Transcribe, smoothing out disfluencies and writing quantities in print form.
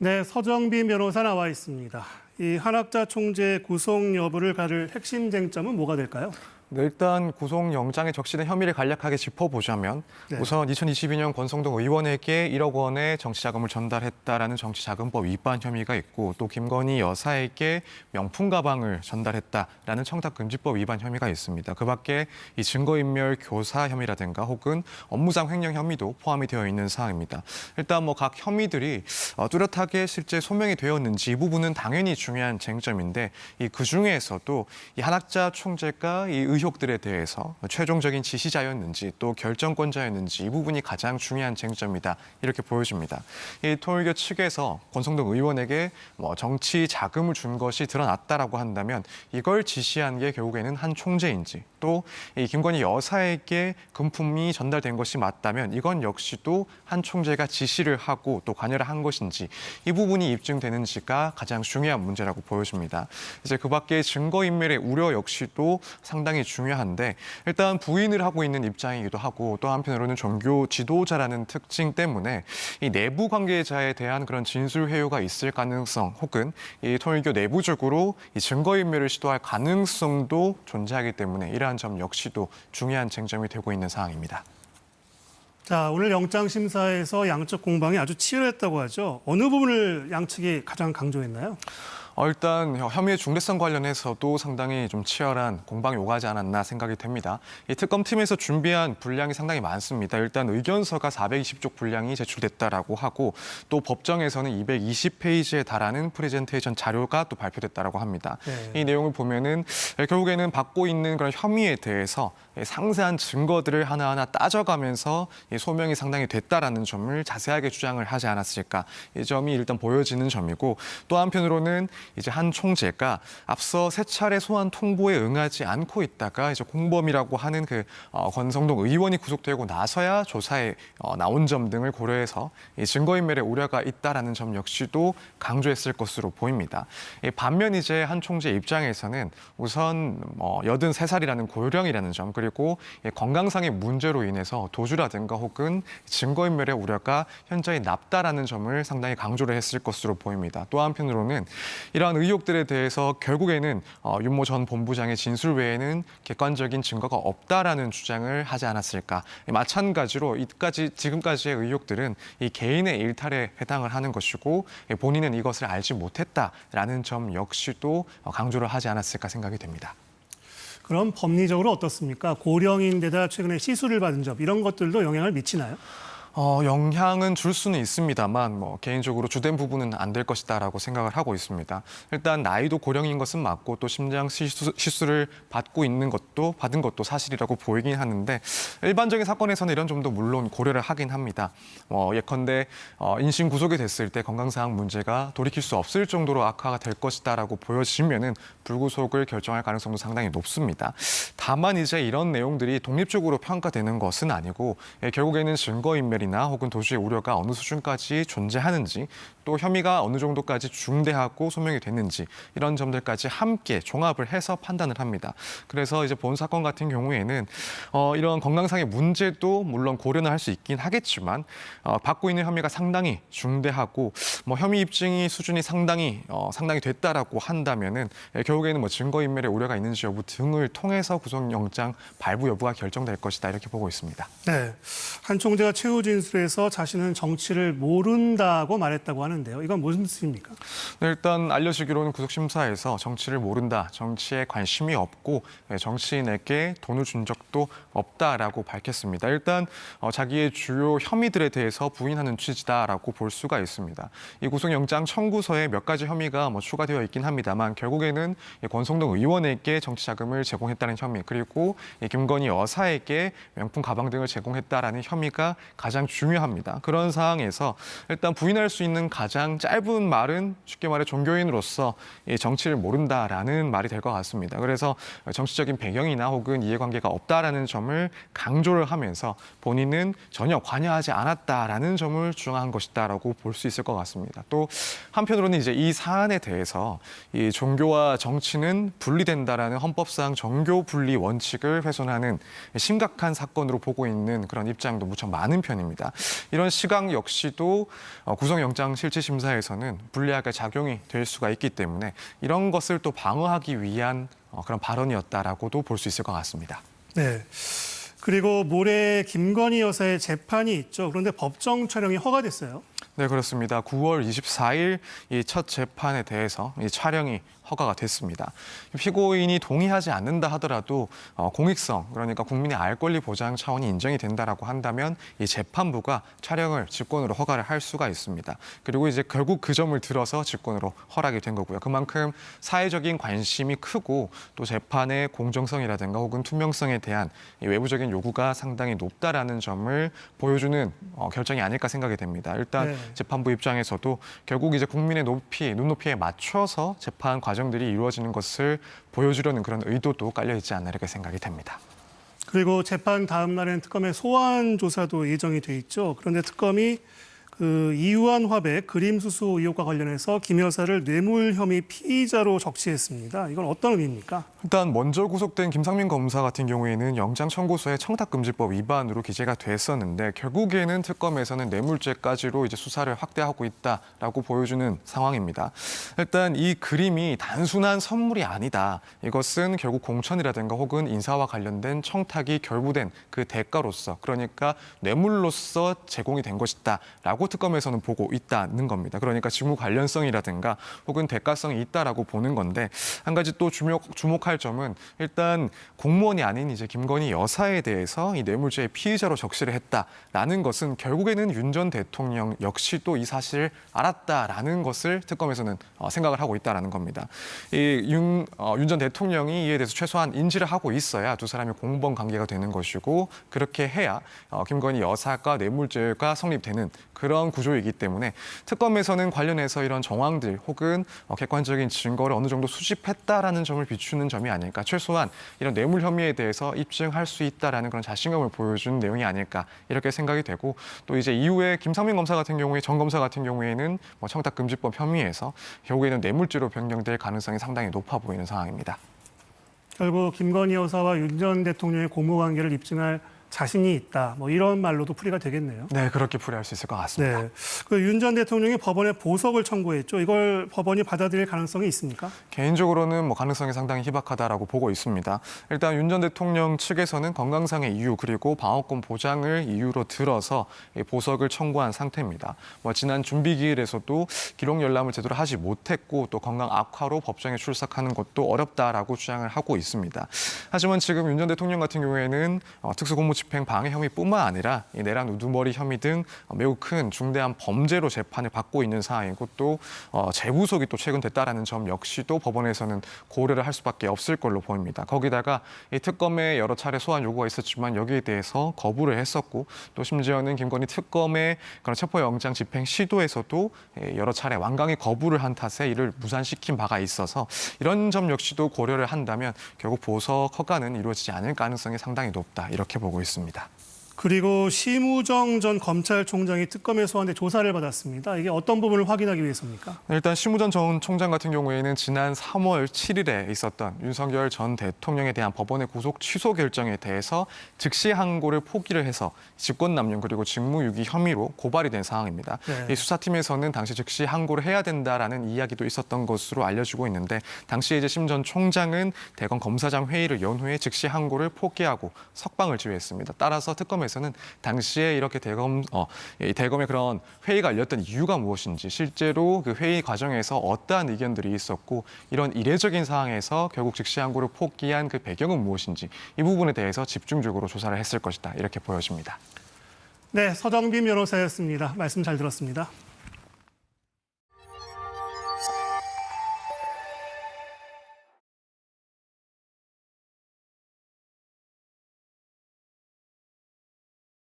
네, 서정빈 변호사 나와 있습니다. 이 한학자 총재 구속 여부를 가를 핵심 쟁점은 뭐가 될까요? 네, 일단 구속영장에 적시된 혐의를 간략하게 짚어보자면 네. 우선 2022년 권성동 의원에게 1억 원의 정치자금을 전달했다라는 정치자금법 위반 혐의가 있고 또 김건희 여사에게 명품 가방을 전달했다라는 청탁금지법 위반 혐의가 있습니다. 그 밖에 이 증거인멸 교사 혐의라든가 혹은 업무상 횡령 혐의도 포함이 되어 있는 사항입니다. 일단 각 혐의들이 뚜렷하게 실제 소명이 되었는지 이 부분은 당연히 중요한 쟁점인데 그 중에서도 이 한학자 총재가 이 의혹들에 대해서 최종적인 지시자였는지 또 결정권자였는지 이 부분이 가장 중요한 쟁점이다 이렇게 보여집니다. 이 통일교 측에서 권성동 의원에게 정치 자금을 준 것이 드러났다라고 한다면 이걸 지시한 게 결국에는 한 총재인지 또 이 김건희 여사에게 금품이 전달된 것이 맞다면 이건 역시도 한 총재가 지시를 하고 또 관여를 한 것인지 이 부분이 입증되는지가 가장 중요한 문제라고 보여집니다. 이제 그 밖에 증거인멸의 우려 역시도 상당히 중요한데 일단 부인을 하고 있는 입장이기도 하고 또 한편으로는 종교 지도자라는 특징 때문에 이 내부 관계자에 대한 그런 진술 회유가 있을 가능성 혹은 이 통일교 내부적으로 이 증거인멸을 시도할 가능성도 존재하기 때문에 이러한 점 역시도 중요한 쟁점이 되고 있는 상황입니다. 자, 오늘 영장심사에서 양측 공방이 아주 치열했다고 하죠. 어느 부분을 양측이 가장 강조했나요? 일단 혐의의 중대성 관련해서도 상당히 좀 치열한 공방이 오가지 않았나 생각이 됩니다. 이 특검팀에서 준비한 분량이 상당히 많습니다. 일단 의견서가 420쪽 분량이 제출됐다라고 하고 또 법정에서는 220페이지에 달하는 프레젠테이션 자료가 또 발표됐다라고 합니다. 네. 이 내용을 보면은 결국에는 받고 있는 그런 혐의에 대해서 상세한 증거들을 하나하나 따져가면서 소명이 상당히 됐다라는 점을 자세하게 주장을 하지 않았을까. 이 점이 일단 보여지는 점이고 또 한편으로는 이제 한 총재가 앞서 세 차례 소환 통보에 응하지 않고 있다가 이제 공범이라고 하는 권성동 의원이 구속되고 나서야 조사에 나온 점 등을 고려해서 이 증거인멸의 우려가 있다라는 점 역시도 강조했을 것으로 보입니다. 반면 이제 한 총재 입장에서는 우선 83살이라는 고령이라는 점 그리고 건강상의 문제로 인해서 도주라든가 혹은 증거인멸의 우려가 현저히 낮다라는 점을 상당히 강조를 했을 것으로 보입니다. 또 한편으로는 이러한 의혹들에 대해서 결국에는 윤모 전 본부장의 진술 외에는 객관적인 증거가 없다라는 주장을 하지 않았을까. 마찬가지로 지금까지의 의혹들은 이 개인의 일탈에 해당을 하는 것이고 본인은 이것을 알지 못했다라는 점 역시도 강조를 하지 않았을까 생각이 됩니다. 그럼 법리적으로 어떻습니까? 고령인데다 최근에 시술을 받은 점 이런 것들도 영향을 미치나요? 영향은 줄 수는 있습니다만 개인적으로 주된 부분은 안 될 것이다라고 생각을 하고 있습니다. 일단 나이도 고령인 것은 맞고 또 심장 시술을 받은 것도 사실이라고 보이긴 하는데 일반적인 사건에서는 이런 점도 물론 고려를 하긴 합니다. 예컨대 인신 구속이 됐을 때 건강상 문제가 돌이킬 수 없을 정도로 악화가 될 것이다라고 보여지면은 불구속을 결정할 가능성도 상당히 높습니다. 다만 이제 이런 내용들이 독립적으로 평가되는 것은 아니고 결국에는 증거인멸이나 혹은 도주의 우려가 어느 수준까지 존재하는지 또 혐의가 어느 정도까지 중대하고 소명이 됐는지 이런 점들까지 함께 종합을 해서 판단을 합니다. 그래서 이제 본 사건 같은 경우에는 이런 건강상의 문제도 물론 고려는 할 수 있긴 하겠지만 받고 있는 혐의가 상당히 중대하고 혐의 입증이 수준이 상당히 됐다라고 한다면은 결국에는 증거인멸의 우려가 있는지 여부 등을 통해서 구속영장 발부 여부가 결정될 것이다 이렇게 보고 있습니다. 네, 한 총재가 최후 진술에서 자신은 정치를 모른다고 말했다고 하는데요. 이건 무슨 뜻입니까? 네, 일단 알려지기로는 구속심사에서 정치를 모른다, 정치에 관심이 없고 정치인에게 돈을 준 적도 없다라고 밝혔습니다. 일단 자기의 주요 혐의들에 대해서 부인하는 취지다라고 볼 수가 있습니다. 이 구속영장 청구서에 몇 가지 혐의가 추가되어 있긴 합니다만 결국에는 권성동 의원에게 정치자금을 제공했다는 혐의 그리고 김건희 여사에게 명품 가방 등을 제공했다라는 혐의가 가장 중요합니다. 그런 상황에서 일단 부인할 수 있는 가장 짧은 말은 쉽게 말해 종교인으로서 정치를 모른다라는 말이 될 것 같습니다. 그래서 정치적인 배경이나 혹은 이해관계가 없다라는 점을 강조를 하면서 본인은 전혀 관여하지 않았다라는 점을 주장한 것이다라고 볼 수 있을 것 같습니다. 또 한편으로는 이제 이 사안에 대해서 이 종교와 정치는 분리된다라는 헌법상 정교 분리 원칙을 훼손하는 심각한 사건으로 보고 있는 그런 입장도 무척 많은 편입니다. 됩니다. 이런 시각 역시도 구속영장 실질심사에서는 불리하게 작용이 될 수가 있기 때문에 이런 것을 또 방어하기 위한 그런 발언이었다라고도 볼 수 있을 것 같습니다. 네. 그리고 모레 김건희 여사의 재판이 있죠. 그런데 법정 촬영이 허가됐어요. 네, 그렇습니다. 9월 24일 이 첫 재판에 대해서 이 촬영이 허가가 됐습니다. 피고인이 동의하지 않는다 하더라도 공익성, 그러니까 국민의 알 권리 보장 차원이 인정이 된다라고 한다면 이 재판부가 촬영을 직권으로 허가를 할 수가 있습니다. 그리고 이제 결국 그 점을 들어서 직권으로 허락이 된 거고요. 그만큼 사회적인 관심이 크고 또 재판의 공정성이라든가 혹은 투명성에 대한 이 외부적인 요구가 상당히 높다라는 점을 보여주는 결정이 아닐까 생각이 됩니다. 일단 네. 재판부 입장에서도 결국 이제 국민의 눈높이에 맞춰서 재판 과정들이 이루어지는 것을 보여주려는 그런 의도도 깔려 있지 않나 이렇게 생각이 됩니다. 그리고 재판 다음 날에는 특검의 소환 조사도 예정이 돼 있죠. 그런데 특검이 그 이유한 화백 그림 수수 의혹과 관련해서 김 여사를 뇌물 혐의 피의자로 적시했습니다. 이건 어떤 의미입니까? 일단 먼저 구속된 김상민 검사 같은 경우에는 영장 청구서에 청탁금지법 위반으로 기재가 됐었는데 결국에는 특검에서는 뇌물죄까지로 이제 수사를 확대하고 있다라고 보여주는 상황입니다. 일단 이 그림이 단순한 선물이 아니다. 이것은 결국 공천이라든가 혹은 인사와 관련된 청탁이 결부된 그 대가로서 그러니까 뇌물로서 제공이 된 것이다라고 특검에서는 보고 있다는 겁니다. 그러니까 직무 관련성이라든가 혹은 대가성이 있다라고 보는 건데 한 가지 또 주목할 점은 일단 공무원이 아닌 이제 김건희 여사에 대해서 이 뇌물죄의 피의자로 적시를 했다라는 것은 결국에는 윤 전 대통령 역시도 이 사실을 알았다라는 것을 특검에서는 생각을 하고 있다라는 겁니다. 윤 전 대통령이 이에 대해서 최소한 인지를 하고 있어야 두 사람이 공범 관계가 되는 것이고 그렇게 해야 김건희 여사가 뇌물죄가 성립되는 그런 구조이기 때문에 특검에서는 관련해서 이런 정황들 혹은 객관적인 증거를 어느 정도 수집했다라는 점을 비추는 점이 아닐까. 최소한 이런 뇌물 혐의에 대해서 입증할 수 있다라는 그런 자신감을 보여주는 내용이 아닐까 이렇게 생각이 되고 또 이제 이후에 김상민 검사 같은 경우에 전 검사 같은 경우에는 청탁금지법 혐의에서 결국에는 뇌물죄로 변경될 가능성이 상당히 높아 보이는 상황입니다. 결국 김건희 여사와 윤 전 대통령의 고무 관계를 입증할 자신이 있다. 이런 말로도 풀이가 되겠네요. 네, 그렇게 풀이할 수 있을 것 같습니다. 네. 그 윤 전 대통령이 법원에 보석을 청구했죠. 이걸 법원이 받아들일 가능성이 있습니까? 개인적으로는 가능성이 상당히 희박하다라고 보고 있습니다. 일단 윤 전 대통령 측에서는 건강상의 이유 그리고 방어권 보장을 이유로 들어서 보석을 청구한 상태입니다. 지난 준비기일에서도 기록 열람을 제대로 하지 못했고 또 건강 악화로 법정에 출석하는 것도 어렵다라고 주장을 하고 있습니다. 하지만 지금 윤 전 대통령 같은 경우에는 특수공무집행 방해 혐의뿐만 아니라 이 내란 우두머리 혐의 등 매우 큰 중대한 범죄로 재판을 받고 있는 상황이고 또 재구속이 또 최근 됐다라는 점 역시도 법원에서는 고려를 할 수밖에 없을 걸로 보입니다. 거기다가 이 특검에 여러 차례 소환 요구가 있었지만 여기에 대해서 거부를 했었고 또 심지어는 김건희 특검의 그런 체포영장 집행 시도에서도 여러 차례 완강히 거부를 한 탓에 이를 무산시킨 바가 있어서 이런 점 역시도 고려를 한다면 결국 보석 허가는 이루어지지 않을 가능성이 상당히 높다 이렇게 보고 있습니다. 그리고 심우정 전 검찰총장이 특검에 소환돼 조사를 받았습니다. 이게 어떤 부분을 확인하기 위해서입니까? 일단 심우정 전 총장 같은 경우에는 지난 3월 7일에 있었던 윤석열 전 대통령에 대한 법원의 구속 취소 결정에 대해서 즉시 항고를 포기를 해서 직권남용 그리고 직무유기 혐의로 고발이 된 상황입니다. 네. 이 수사팀에서는 당시 즉시 항고를 해야 된다라는 이야기도 있었던 것으로 알려지고 있는데 당시에 이제 심 전 총장은 대검 검사장 회의를 연 후에 즉시 항고를 포기하고 석방을 지휘했습니다. 따라서 특검에서는 당시에 이렇게 대검의 그런 회의가 열렸던 이유가 무엇인지 실제로 그 회의 과정에서 어떠한 의견들이 있었고 이런 이례적인 상황에서 결국 즉시 항고를 포기한 그 배경은 무엇인지 이 부분에 대해서 집중적으로 조사를 했을 것이다 이렇게 보여집니다. 네, 서정빈 변호사였습니다. 말씀 잘 들었습니다.